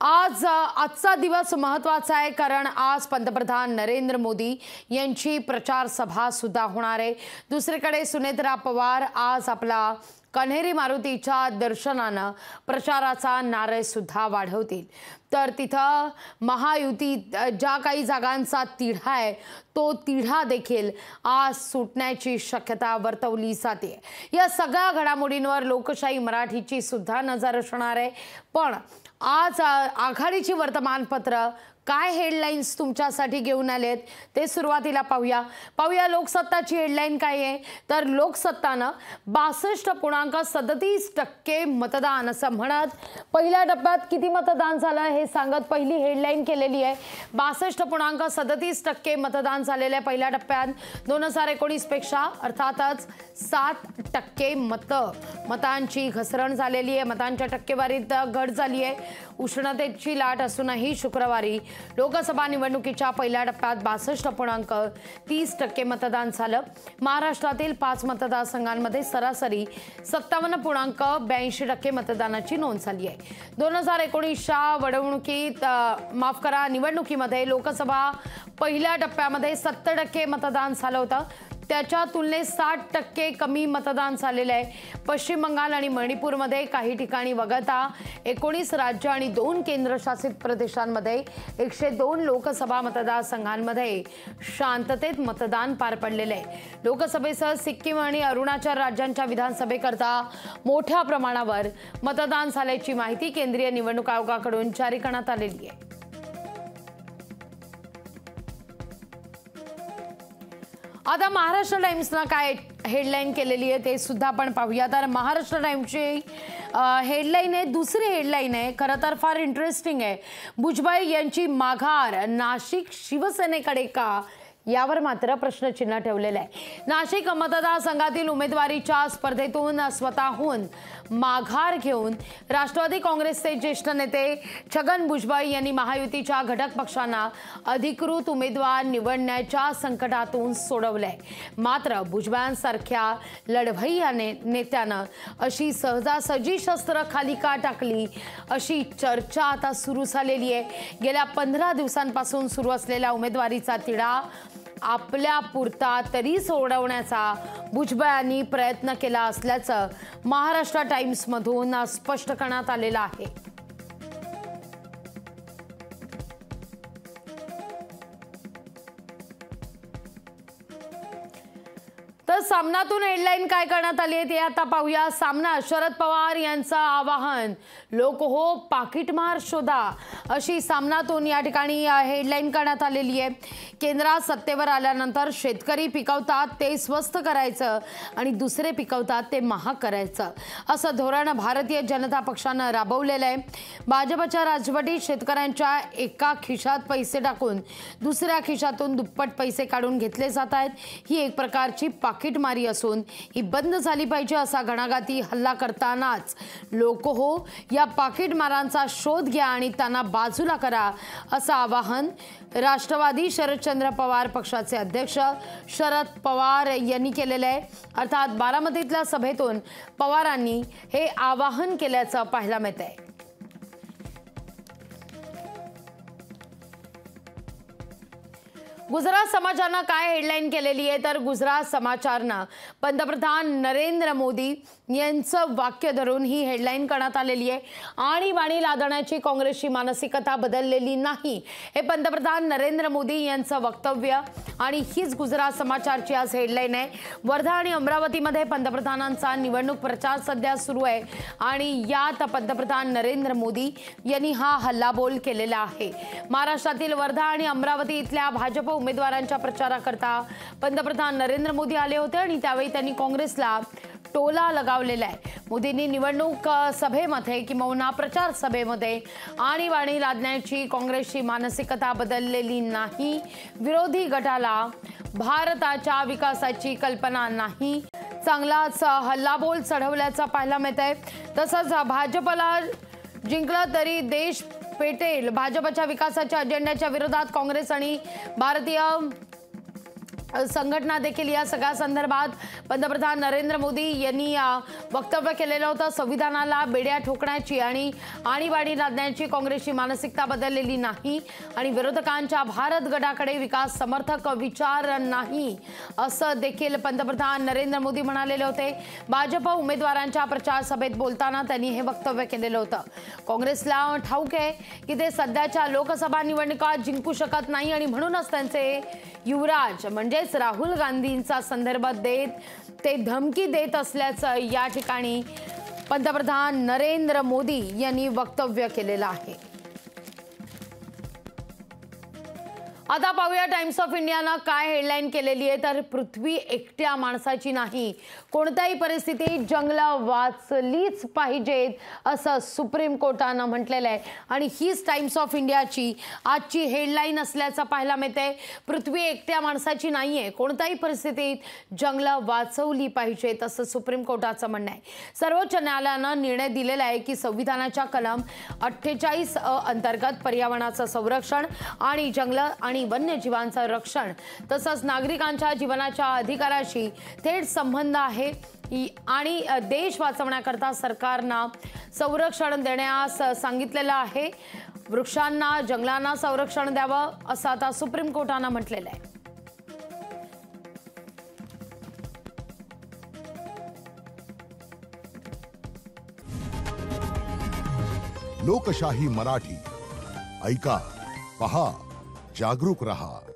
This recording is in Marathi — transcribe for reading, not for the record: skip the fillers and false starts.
आजचा दिवस महत्त्वाचा आहे कारण आज पंतप्रधान नरेंद्र मोदी यांची प्रचार सभा सुद्धा होणार आहे। दुसरीकडे सुनेत्रा पवार आज आपला कन्हेरी मारुतीच्या दर्शनानं प्रचाराचा नारळ सुद्धा वाढवतील। तर तिथं महायुती ज्या काही जागांचा तिढा आहे तो तिढा देखील आज सुटण्याची शक्यता वर्तवली जाते। या सगळ्या घडामोडींवर लोकशाही मराठीची सुद्धा नजर असणार आहे। पण आज आघाडीची वर्तमानपत्र काय हेडलाइन्स तुमच्यासाठी घेऊन आलेत ते सुरुवातीला पाहूया लोकसत्ताची हेडलाईन काय आहे। तर लोकसत्तानं 62.37% मतदान असं म्हणत पहिल्या टप्प्यात किती मतदान झालं हे सांगत पहिली हेडलाईन केलेली आहे। 62.37% मतदान झालेले पहिल्या टप्प्यात 2019 पेक्षा अर्थातच 7% मतांची घसरण झालेली आहे। मतांच्या टक्केवारीत घट झाली आहे। उष्णतेची लाट असूनही शुक्रवारी लोकसभा निवडणुकीच्या पहिल्या टप्प्यात 62.30% मतदान झालं। महाराष्ट्रातील 5 मतदारसंघांमध्ये सरासरी 57.82% मतदानाची नोंद झाली आहे। 2019च्या निवडणुकीमध्ये लोकसभा पहिल्या टप्प्यामध्ये 70% मतदान झालं होतं। त्याच्या तुलनेत 60% कमी मतदान झालेले आहे। पश्चिम बंगाल आणि मणिपूरमध्ये काही ठिकाणी वगळता 19 राज्य आणि 2 केंद्रशासित प्रदेशांमध्ये 102 लोकसभा मतदारसंघांमध्ये शांततेत मतदान पार पडलेले आहे। लोकसभेसह सिक्कीम आणि अरुणाचल राज्यांच्या विधानसभेकरता मोठ्या प्रमाणावर मतदान झाल्याची माहिती केंद्रीय निवडणूक आयोगाकडून जारी करण्यात आलेली आहे। आता महाराष्ट्र टाइम्सनं काय हेडलाईन केलेली आहे ते सुद्धा आपण पाहूया। तर महाराष्ट्र टाइम्सची हेडलाईन आहे, दुसरी हेडलाईन आहे, खरं तर फार इंटरेस्टिंग आहे। भुजबळ यांची माघार नाशिक शिवसेनेकडे का यावर मात्र प्रश्नचिन्ह ठेवलेलं आहे। नाशिक मतदारसंघातील उमेदवारीच्या स्पर्धेतून स्वतःहून माघार घेऊन राष्ट्रवादी काँग्रेसचे ज्येष्ठ नेते छगन भुजबळ यांनी महायुतीच्या घटक पक्षांना अधिकृत उमेदवार निवडण्याच्या संकटातून सोडवलंय। मात्र भुजबळांसारख्या लढवय्या नेत्यानं अशी सहजासहजी शस्त्र खाली का टाकली अशी चर्चा आता सुरू झालेली आहे। गेल्या 15 दिवसांपासून सुरू असलेल्या उमेदवारीचा तिढा आपल्या पुरता तरी सोडवण्याचा भुजबळांनी प्रयत्न केला असल्याचं महाराष्ट्र टाइम्समधून स्पष्ट करण्यात आलेलं आहे। तर सामनातून हेडलाईन काय करण्यात आली आहे ते आता पाहूया। सामना शरद पवार यांचं आवाहन लोक हो पाकिटमार शोधा अशी सामनातून या ठिकाणी हेडलाईन करण्यात आलेली आहे। केंद्रात सत्तेवर आल्यानंतर शेतकरी पिकवतात ते स्वस्त करायचं आणि दुसरे पिकवतात ते महाग करायचं असं धोरण भारतीय जनता पक्षानं राबवलेलं आहे। भाजपच्या राजवटीत शेतकऱ्यांच्या एका खिशात पैसे टाकून दुसऱ्या खिशातून दुप्पट पैसे काढून घेतले जात आहेत। ही एक प्रकारची पाकिटमारी असून ही बंद झाली पाहिजे असा घणाघाती हल्ला करतानाच लोक हो या पाकिटमारांचा शोध घ्या आणि त्यांना बाजूला करा असं आवाहन राष्ट्रवादी शरदचंद्र पवार पक्षाचे अध्यक्ष शरद पवार यांनी केलेले आहे। अर्थात बारामतीतल्या सभेतून पवारांनी हे आवाहन केल्याचं पाहायला मिळत आहे। गुजरात समाचारनं काय हेडलाईन केलेली आहे तर गुजरात समाचारनं पंतप्रधान नरेंद्र मोदी यांचं वाक्य धरून ही हेडलाईन करण्यात आलेली आहे। आणीबाणी लादण्याची काँग्रेसची मानसिकता बदललेली नाही हे पंतप्रधान नरेंद्र मोदी यांचं वक्तव्य आणि हीच गुजरात समाचारची आज हेडलाईन आहे। वर्धा आणि अमरावतीमध्ये पंतप्रधानांचा निवडणूक प्रचार सध्या सुरू आहे आणि यात पंतप्रधान नरेंद्र मोदी यांनी हा हल्लाबोल केलेला आहे। महाराष्ट्रातील वर्धा आणि अमरावती इथल्या भाजप उमेदवारांच्या प्रचाराकरता पंतप्रधान नरेंद्र मोदी आले होते आणि त्यावेळी त्यांनी काँग्रेसला टोला लगावलेला आहे। मोदींनी निवडणूक सभेमध्ये किंवा प्रचार सभेमध्ये आणीबाणी लादण्याची काँग्रेसची मानसिकता बदललेली नाही। विरोधी गटाला भारताच्या विकासाची कल्पना नाही चांगलाच हल्लाबोल चढवल्याचं पाहायला मिळत आहे। तसंच भाजपला जिंकलं तरी देश पेटेल भाजपच्या विकासाच्या अजेंड्याच्या विरोधात काँग्रेस आणि भारतीय संघटना देखील या सगळ्या संदर्भात पंतप्रधान नरेंद्र मोदी यांनी वक्तव्य केलेलं होतं। संविधानाला बेड्या ठोकण्याची आणि आणीबाणी लादण्याची काँग्रेसची मानसिकता बदललेली नाही आणि विरोधकांच्या भारत गटाकडे विकास समर्थक विचार नाही असं देखील पंतप्रधान नरेंद्र मोदी म्हणालेले होते। भाजप उमेदवारांच्या प्रचार सभेत बोलताना त्यांनी हे वक्तव्य केलेलं होतं। काँग्रेसला ठाऊक आहे की ते सध्याच्या लोकसभा निवडणुका जिंकू शकत नाही आणि म्हणूनच त्यांचे युवराज म्हणजेच राहुल गांधींचा संदर्भ देत ते धमकी देत असल्याचं या ठिकाणी पंतप्रधान नरेंद्र मोदी यांनी वक्तव्य केलेलं आहे। आता पाहूया टाइम्स ऑफ इंडियानं काय हेडलाईन केलेली आहे तर पृथ्वी एकट्या माणसाची नाही, कोणत्याही परिस्थितीत जंगलं वाचलीच पाहिजेत असं सुप्रीम कोर्टानं म्हटलेलं आहे आणि हीच टाइम्स ऑफ इंडियाची आजची हेडलाईन असल्याचं पाहायला मिळते। पृथ्वी एकट्या माणसाची नाहीये, कोणत्याही परिस्थितीत जंगलं वाचवली पाहिजेत असं सुप्रीम कोर्टाचं म्हणणं आहे। सर्वोच्च न्यायालयानं निर्णय दिलेला आहे की संविधानाच्या कलम 48 अंतर्गत पर्यावरणाचं संरक्षण आणि जंगलं आणि वन्यजीवांचं रक्षण तसंच नागरिकांच्या जीवनाच्या अधिकाराशी थेट संबंध आहे आणि देश वाचवण्याकरता सरकारनं संरक्षण देण्यास सांगितलेलं आहे। वृक्षांना जंगलांना संरक्षण द्यावं असं आता सुप्रीम कोर्टानं म्हटलेलं आहे। लोकशाही मराठी ऐका, पहा, जागरूक रहा।